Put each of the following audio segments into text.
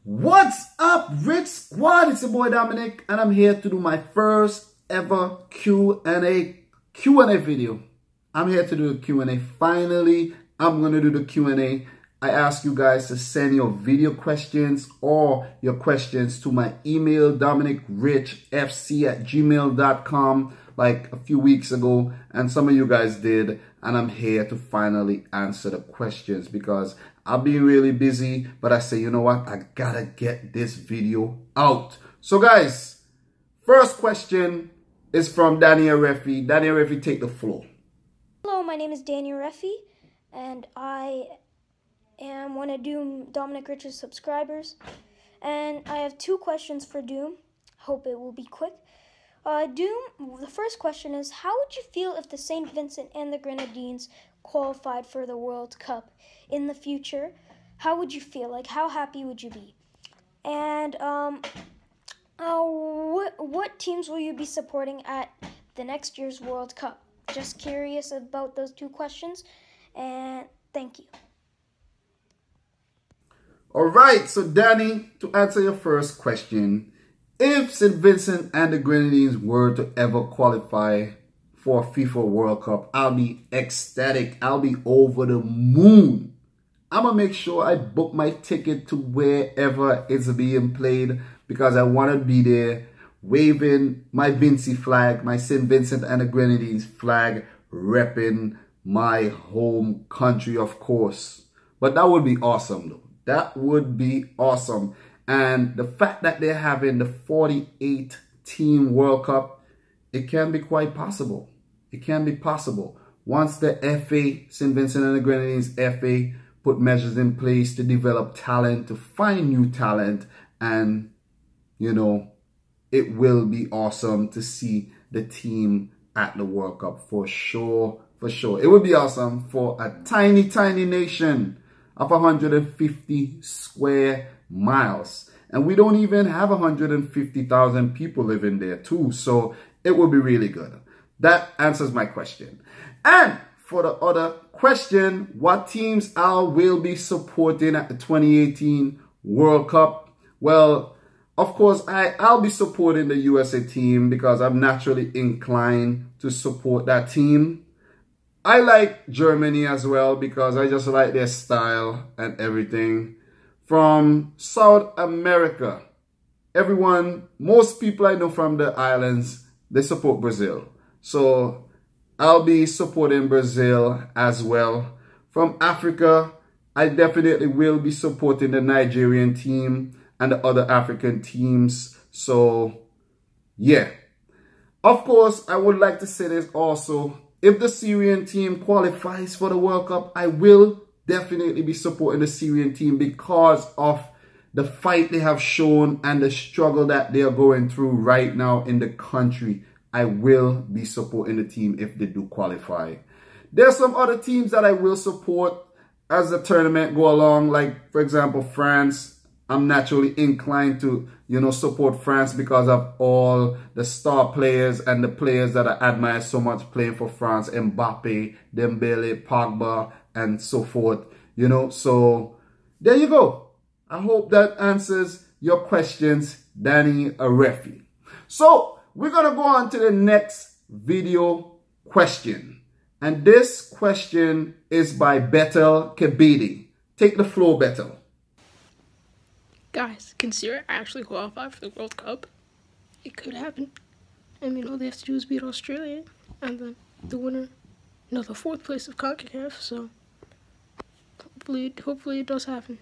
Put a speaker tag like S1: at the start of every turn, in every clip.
S1: What's up, Rich Squad? It's your boy Dominic, and I'm here to do my first ever Q&A video. I'm here to do a Q&A. Finally, I'm going to do the Q&A. I ask you guys to send your video questions or your questions to my email, dominicrichfc@gmail.com, like a few weeks ago, and some of you guys did, and I'm here to finally answer the questions because I've been really busy, but I say, you know what, I gotta get this video out. So guys, first question is from Daniel Refi. Daniel Refi, take the floor.
S2: Hello, my name is Daniel Refi, and I am one of Doom Dominic Rich's subscribers, and I have two questions for Doom. Hope it will be quick. Doom, the first question is, how would you feel if the St. Vincent and the Grenadines qualified for the World Cup in the future? How would you feel? Like, how happy would you be? And what teams will you be supporting at the next year's World Cup? Just curious about those two questions, and thank you.
S1: All right, so Danny, to answer your first question, if St. Vincent and the Grenadines were to ever qualify for a FIFA World Cup, I'll be ecstatic. I'll be over the moon. I'm going to make sure I book my ticket to wherever it's being played because I want to be there waving my Vinci flag, my St. Vincent and the Grenadines flag, repping my home country, of course. But that would be awesome, though. That would be awesome. And the fact that they're having the 48-team World Cup, it can be quite possible. It can be possible. Once the FA, St. Vincent and the Grenadines FA, put measures in place to develop talent, to find new talent, and, you know, it will be awesome to see the team at the World Cup for sure, for sure. It would be awesome for a tiny, tiny nation of 150 square miles. And we don't even have 150,000 people living there too. So it will be really good. That answers my question. And for the other question, what teams I will be supporting at the 2018 World Cup? Well, of course, I'll be supporting the USA team because I'm naturally inclined to support that team. I like Germany as well because I just like their style and everything. From South America, most people I know from the islands, they support Brazil. So I'll be supporting Brazil as well. From Africa, I definitely will be supporting the Nigerian team and the other African teams. So yeah. Of course, I would like to say this also. If the Syrian team qualifies for the World Cup, I will definitely be supporting the Syrian team because of the fight they have shown and the struggle that they are going through right now in the country. I will be supporting the team if they do qualify. There are some other teams that I will support as the tournament go along, like, for example, France. I'm naturally inclined to, you know, support France because of all the star players and the players that I admire so much playing for France. Mbappe, Dembele, Pogba, and so forth. You know, so there you go. I hope that answers your questions, Danny Arefi. So we're going to go on to the next video question. And this question is by Betel Kebidi. Take the floor, Betel.
S3: Guys, can Syria actually qualify for the World Cup? It could happen. I mean, all they have to do is beat Australia, and then the winner, the fourth place of CONCACAF, so hopefully it does happen.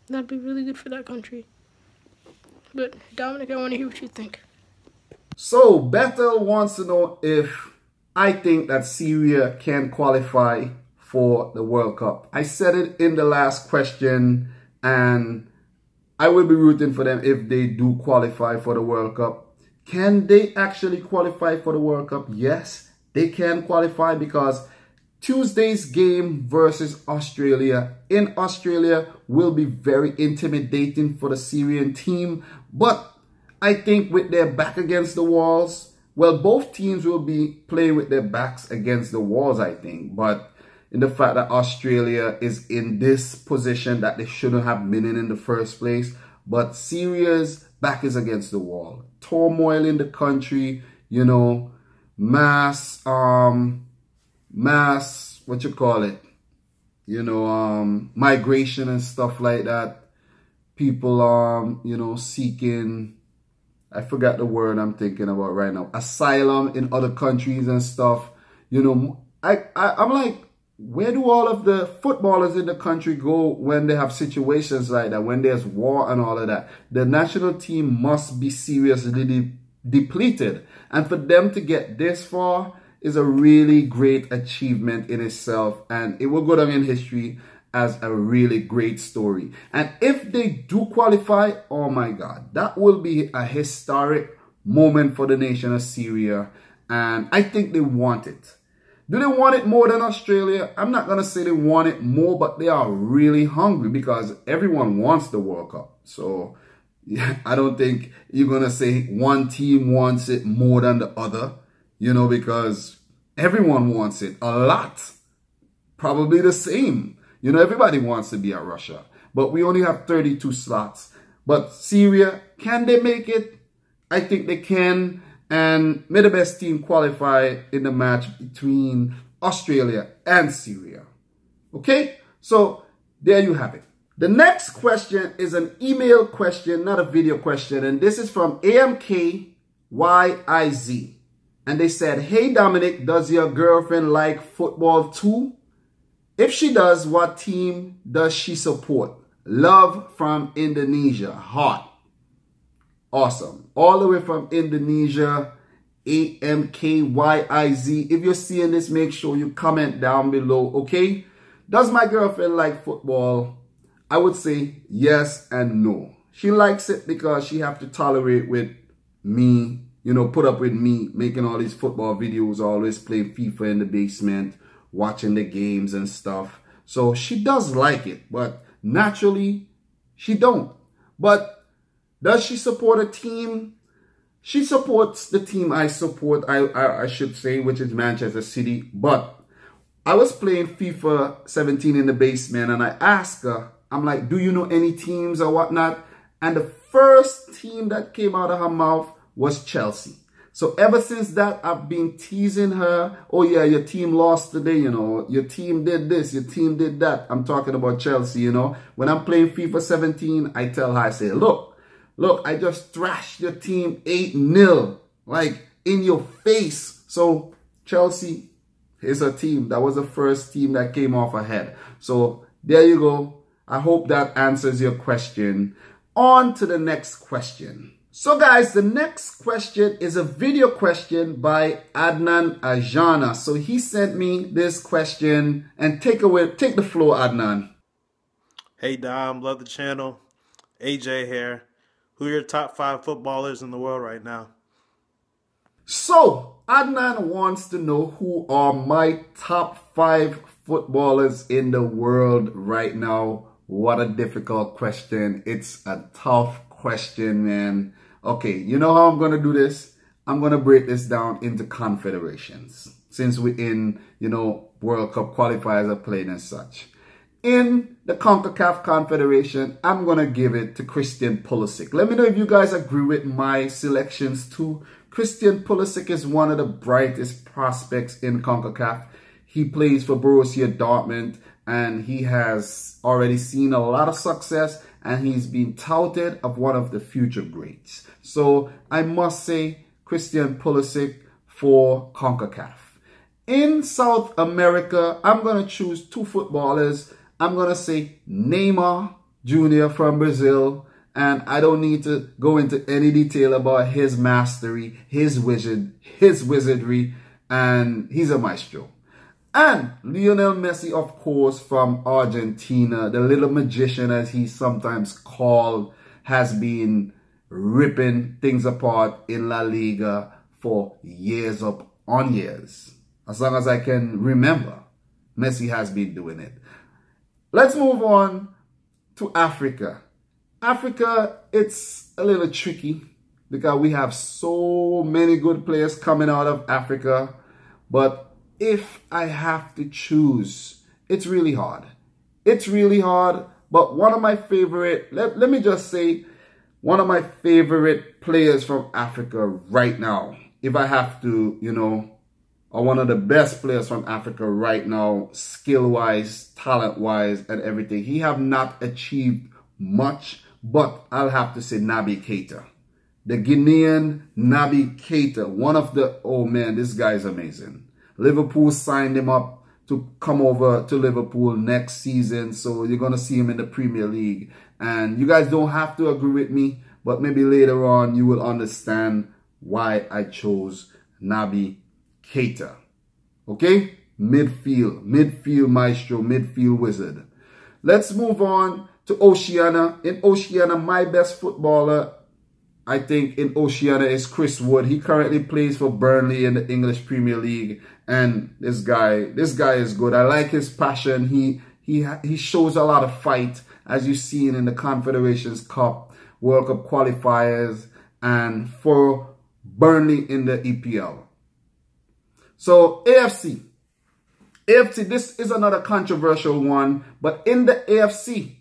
S3: That'd be really good for that country. But, Dominic, I want to hear what you think.
S1: So, Bethel wants to know if I think that Syria can qualify for the World Cup. I said it in the last question, and I will be rooting for them if they do qualify for the World Cup. Can they actually qualify for the World Cup? Yes, they can qualify because Tuesday's game versus Australia in Australia will be very intimidating for the Syrian team. But I think with their back against the walls, well, both teams will be playing with their backs against the walls, I think. But in the fact that Australia is in this position that they shouldn't have been in the first place. But Syria's back is against the wall. Turmoil in the country, you know, mass, what you call it? You know, migration and stuff like that. People, you know, seeking, I forgot the word I'm thinking about right now, asylum in other countries and stuff. You know, I'm like, where do all of the footballers in the country go when they have situations like that, when there's war and all of that? The national team must be seriously depleted. And for them to get this far is a really great achievement in itself. And it will go down in history as a really great story. And if they do qualify, oh my God, that will be a historic moment for the nation of Syria. And I think they want it. Do they want it more than Australia? I'm not going to say they want it more, but they are really hungry because everyone wants the World Cup. So yeah, I don't think you're going to say one team wants it more than the other, you know, because everyone wants it a lot. Probably the same. You know, everybody wants to be at Russia, but we only have 32 slots. But Syria, can they make it? I think they can. And may the best team qualify in the match between Australia and Syria. Okay, so there you have it. The next question is an email question, not a video question. And this is from AMKYIZ. And they said, hey, Dominic, does your girlfriend like football too? If she does, what team does she support? Love from Indonesia. Hot. Awesome. All the way from Indonesia, AMKYIZ. If you're seeing this, make sure you comment down below, okay? Does my girlfriend like football? I would say yes and no. She likes it because she have to tolerate with me, you know, put up with me making all these football videos, always playing FIFA in the basement, watching the games and stuff. So she does like it, but naturally she don't. But does she support a team? She supports the team I support, I should say, which is Manchester City. But I was playing FIFA 17 in the basement and I asked her, I'm like, do you know any teams or whatnot? And the first team that came out of her mouth was Chelsea. So ever since that, I've been teasing her. Oh yeah, your team lost today, you know. Your team did this, your team did that. I'm talking about Chelsea, you know. When I'm playing FIFA 17, I tell her, I say, look, I just thrashed your team 8-0, like in your face. So Chelsea is a team. That was the first team that came off ahead. So there you go. I hope that answers your question. On to the next question. So guys, the next question is a video question by Adnan Ajana. So he sent me this question, and take the floor, Adnan.
S4: Hey Dom, love the channel. AJ here. Who are your top 5 footballers in the world right now?
S1: So Adnan wants to know who are my top 5 footballers in the world right now. What a difficult question. It's a tough question, man. Okay, you know how I'm going to do this? I'm going to break this down into confederations. Since we're in, you know, World Cup qualifiers are played and such. In the CONCACAF Confederation, I'm going to give it to Christian Pulisic. Let me know if you guys agree with my selections too. Christian Pulisic is one of the brightest prospects in CONCACAF. He plays for Borussia Dortmund and he has already seen a lot of success and he's been touted as one of the future greats. So I must say Christian Pulisic for CONCACAF. In South America, I'm going to choose 2 footballers. I'm going to say Neymar Jr. from Brazil. And I don't need to go into any detail about his mastery, his wizardry, and he's a maestro. And Lionel Messi, of course, from Argentina, the little magician as he's sometimes called, has been ripping things apart in La Liga for years upon years. As long as I can remember, Messi has been doing it. Let's move on to Africa. Africa, it's a little tricky because we have so many good players coming out of Africa. But if I have to choose, it's really hard. It's really hard. But one of my favorite, let me just say, one of my favorite players from Africa right now, if I have to, you know, or one of the best players from Africa right now, skill-wise, talent-wise, and everything. He have not achieved much, but I'll have to say Naby Keita. The Guinean Naby Keita, one of the, oh man, this guy is amazing. Liverpool signed him up to come over to Liverpool next season, so you're going to see him in the Premier League. And you guys don't have to agree with me, but maybe later on you will understand why I chose Naby Keita. Okay? Midfield maestro, midfield wizard. Let's move on to Oceania. In Oceania, my best footballer, I think, in Oceania is Chris Wood. He currently plays for Burnley in the English Premier League. And this guy is good. I like his passion. He shows a lot of fight, as you've seen in the Confederations Cup, World Cup qualifiers, and for Burnley in the EPL. So AFC, this is another controversial one, but in the AFC,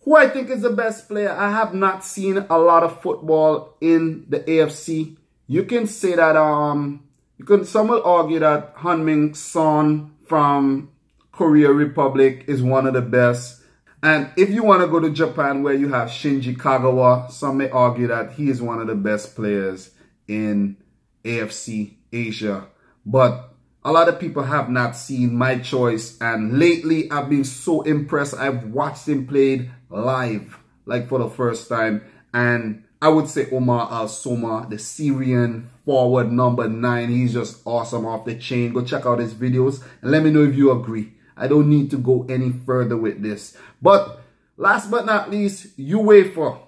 S1: who I think is the best player, I have not seen a lot of football in the AFC. You can say that, some will argue that Heung-min Son from Korea Republic is one of the best. And if you want to go to Japan, where you have Shinji Kagawa, some may argue that he is one of the best players in AFC Asia. But a lot of people have not seen my choice. And lately, I've been so impressed. I've watched him played live, like for the first time. And I would say Omar Al-Soma, the Syrian forward number 9. He's just awesome, off the chain. Go check out his videos and let me know if you agree. I don't need to go any further with this. But last but not least, UEFA.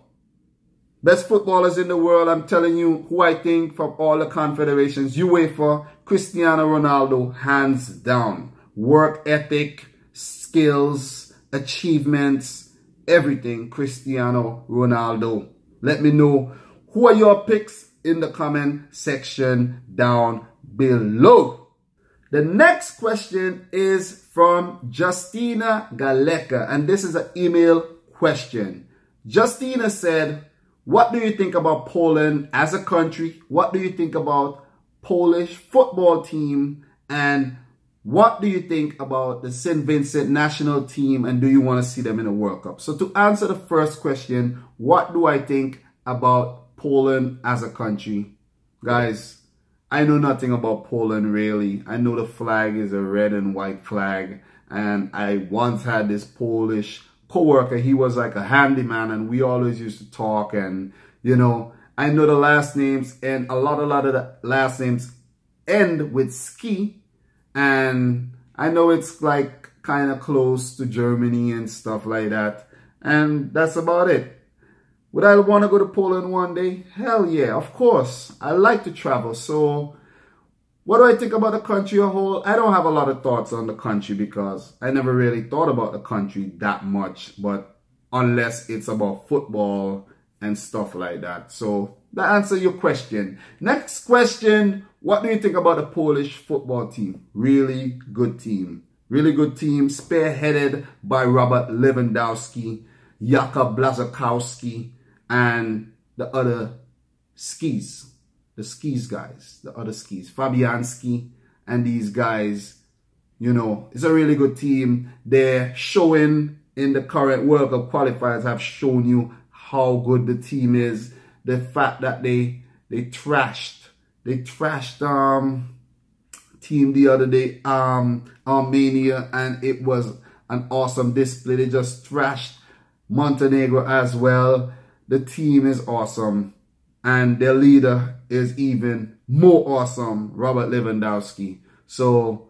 S1: Best footballers in the world. I'm telling you who I think from all the confederations. UEFA, Cristiano Ronaldo, hands down. Work ethic, skills, achievements, everything. Cristiano Ronaldo. Let me know who are your picks in the comment section down below. The next question is from Justina Galeka, and this is an email question. Justina said, what do you think about Poland as a country? What do you think about Polish football team? And what do you think about the St. Vincent national team? And do you want to see them in a World Cup? So to answer the first question, what do I think about Poland as a country? Guys, I know nothing about Poland really. I know the flag is a red and white flag. And I once had this Polish co-worker. He was like a handyman and we always used to talk. And, you know, I know the last names, and a lot of the last names end with ski. And I know it's like kind of close to Germany and stuff like that. And that's about it. Would I want to go to Poland one day? Hell yeah, of course. I like to travel. So what do I think about the country as a whole? I don't have a lot of thoughts on the country because I never really thought about the country that much. But unless it's about football and stuff like that. So that answers your question. Next question. What do you think about the Polish football team? Really good team. Really good team. Spearheaded by Robert Lewandowski, Jakub Blaszczykowski, and the other skis. The skis guys. The other skis. Fabianski and these guys. You know, it's a really good team. They're showing in the current World Cup qualifiers, have shown you how good the team is. The fact that they trashed team the other day, Armenia, and it was an awesome display. They just trashed Montenegro as well. The team is awesome, and their leader is even more awesome, Robert Lewandowski. So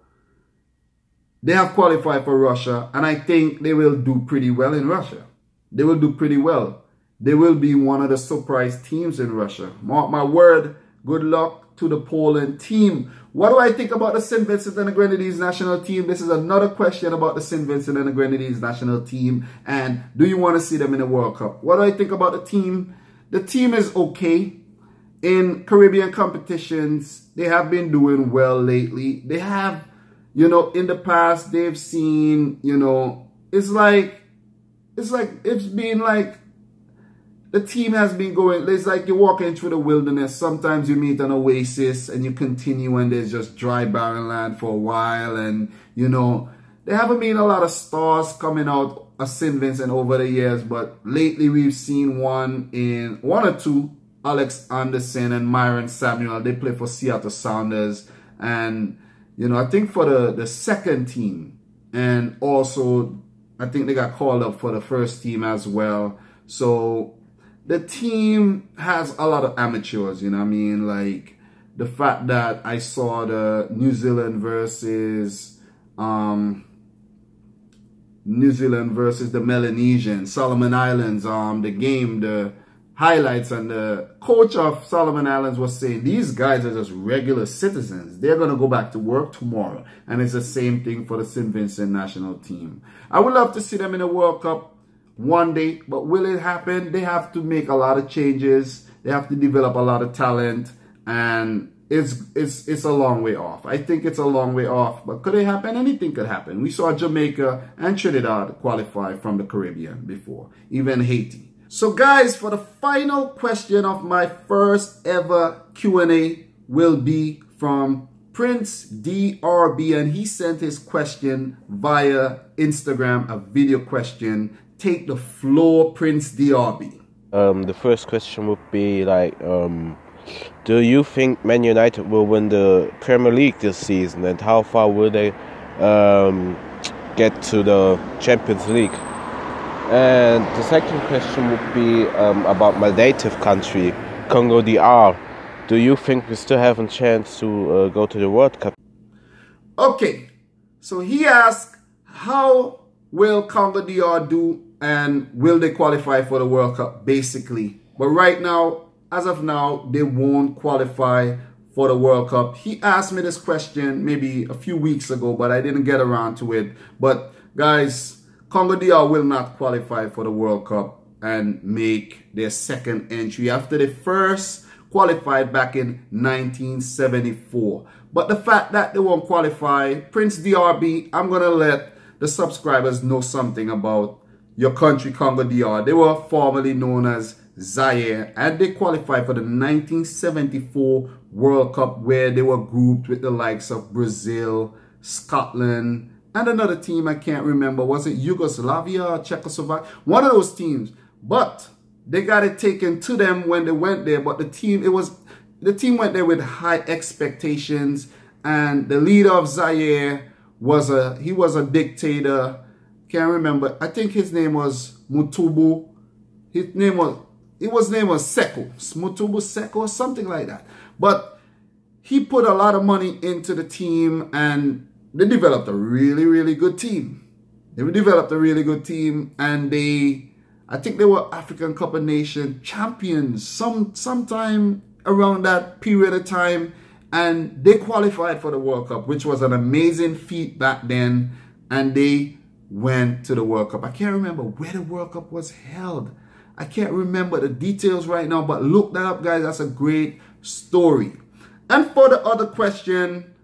S1: they have qualified for Russia, and I think they will do pretty well in Russia. They will do pretty well. They will be one of the surprise teams in Russia. Mark my word. Good luck to the Poland team. What do I think about the St. Vincent and the Grenadines national team? This is another question about the St. Vincent and the Grenadines national team. And do you want to see them in the World Cup? What do I think about the team? The team is okay. In Caribbean competitions, they have been doing well lately. They have, you know, in the past, they've seen, you know, it's been like the team has been going, it's like you're walking through the wilderness. Sometimes you meet an oasis and you continue and there's just dry, barren land for a while. And, you know, there haven't been a lot of stars coming out of St. Vincent over the years, but lately we've seen one or two, Alex Anderson and Myron Samuel. They play for Seattle Sounders. And, you know, I think for the second team, and also I think they got called up for the first team as well. So the team has a lot of amateurs, you know what I mean? Like the fact that I saw the New Zealand versus the Melanesian, Solomon Islands, the game, the highlights, and the coach of Solomon Islands was saying these guys are just regular citizens. They're going to go back to work tomorrow. And it's the same thing for the St. Vincent national team. I would love to see them in a World Cup one day, but will it happen? They have to make a lot of changes. They have to develop a lot of talent, and it's a long way off. I think it's a long way off, but could it happen? Anything could happen. We saw Jamaica and Trinidad qualify from the Caribbean before, even Haiti. So guys, for the final question of my first ever Q&A will be from Prince DRB, and he sent his question via Instagram, a video question. Take the floor, Prince DRB.
S5: The first question would be like, do you think Man United will win the Premier League this season, and how far will they get to the Champions League? And the second question would be about my native country, Congo DR. Do you think we still have a chance to go to the World Cup?
S1: Okay, so he asked, how will Congo DR do and will they qualify for the World Cup, basically. But right now, as of now, they won't qualify for the World Cup. He asked me this question maybe a few weeks ago, but I didn't get around to it. But guys, Congo DR will not qualify for the World Cup and make their second entry after they first qualified back in 1974. But the fact that they won't qualify, Prince DRB, I'm going to let the subscribers know something about your country, Congo DR. They were formerly known as Zaire, and they qualified for the 1974 World Cup, where they were grouped with the likes of Brazil, Scotland, and another team I can't remember. Was it Yugoslavia or Czechoslovakia? One of those teams. But they got it taken to them when they went there. But the team went there with high expectations, and the leader of Zaire was a dictator. Can't remember. I think his name was Mutubu. His name was Seko. Mutubu Seko or something like that. But he put a lot of money into the team, and they developed a really, really good team. They developed a really good team, and I think they were African Cup of Nations champions sometime around that period of time, and they qualified for the World Cup, which was an amazing feat back then, and they went to the World Cup. I can't remember where the World Cup was held. I can't remember the details right now, but look that up, guys. That's a great story. And for the other question,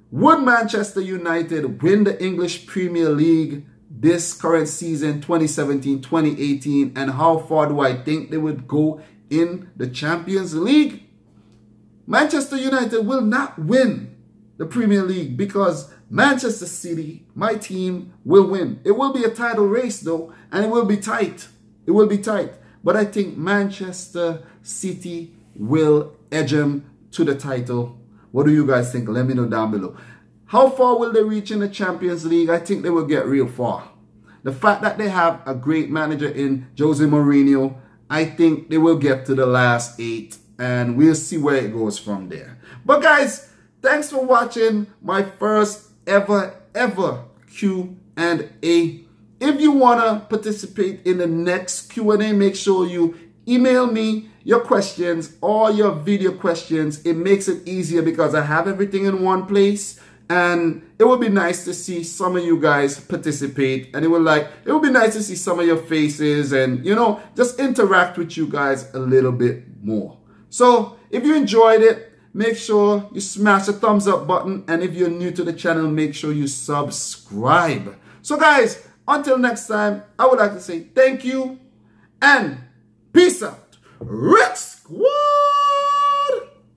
S1: would Manchester United win the English Premier League this current season, 2017-2018, and how far do I think they would go in the Champions League? Manchester United will not win the Premier League because Manchester City, my team, will win. It will be a title race though, and it will be tight. It will be tight. But I think Manchester City will edge them to the title. What do you guys think? Let me know down below. How far will they reach in the Champions League? I think they will get real far. The fact that they have a great manager in Jose Mourinho, I think they will get to the last 8, and we'll see where it goes from there. But guys, thanks for watching my first ever Q&A. If you want to participate in the next Q&A, make sure you email me your questions or your video questions. It makes it easier because I have everything in one place, and it would be nice to see some of you guys participate, and it would be nice to see some of your faces and, you know, just interact with you guys a little bit more. So if you enjoyed it, make sure you smash the thumbs up button, and if you're new to the channel, make sure you subscribe. So guys, until next time, I would like to say thank you and peace. Peace out. Rex